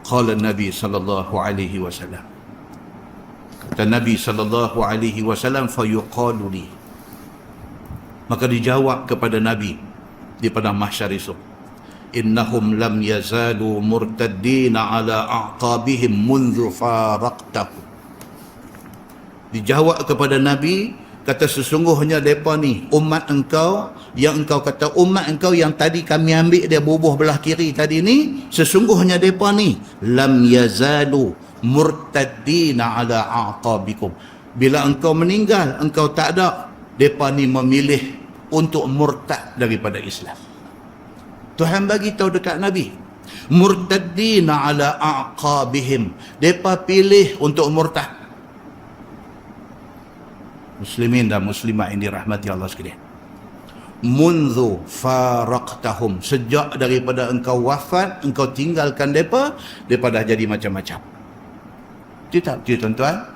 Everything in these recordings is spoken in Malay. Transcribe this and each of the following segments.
Qala Nabi sallallahu alaihi wasallam. Kata Nabi sallallahu alaihi wasallam, fayuqalu li. Maka dijawab kepada Nabi di padang mahsyar esok, innahum lam yazalu murtaddina ala a'qabihim mundu faraqtahu. Dijawab kepada Nabi, kata sesungguhnya mereka ni umat engkau, yang engkau kata umat engkau yang tadi kami ambil dia bubuh belah kiri tadi ni, sesungguhnya mereka ni lam yazalu murtaddina ala a'qabikum. Bila engkau meninggal, engkau tak ada, mereka ni memilih untuk murtad daripada Islam. Tuhan bagi tahu dekat Nabi, murtaddina ala a'qabihim, mereka pilih untuk murtad. Muslimin dan muslimat yang dirahmati Allah sekalian, mundu faraqtahum, sejak daripada engkau wafat, engkau tinggalkan mereka, mereka dah jadi macam-macam. Tak tuan-tuan,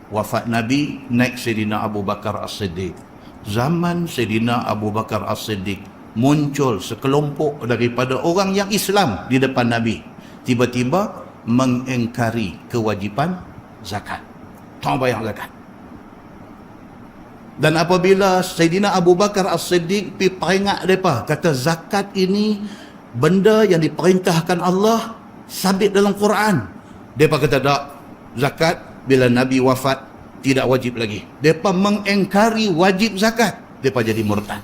wafat Nabi, naik Sayyidina Abu Bakar As-Siddiq. Zaman Sayyidina Abu Bakar As-Siddiq, muncul sekelompok daripada orang yang Islam di depan Nabi, tiba-tiba mengingkari kewajipan zakat. Tak bayar zakat. Dan apabila Sayyidina Abu Bakar As-Siddiq pergi peringat mereka, kata zakat ini benda yang diperintahkan Allah, sabit dalam Quran. Mereka kata tak, zakat bila Nabi wafat tidak wajib lagi. Mereka mengingkari wajib zakat, mereka jadi murtad.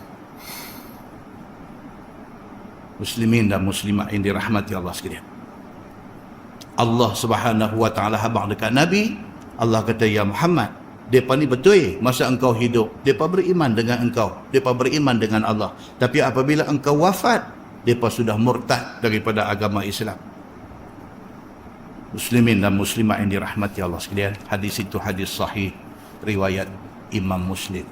Muslimin dan muslimat yang dirahmati Allah sekalian, Allah Subhanahu wa taala habaq dekat Nabi. Allah kata, ya Muhammad, mereka ni betul masa engkau hidup, mereka beriman dengan engkau, mereka beriman dengan Allah. Tapi apabila engkau wafat, mereka sudah murtad daripada agama Islam. Muslimin dan muslimat yang dirahmati Allah sekalian, hadis itu hadis sahih riwayat Imam Muslim.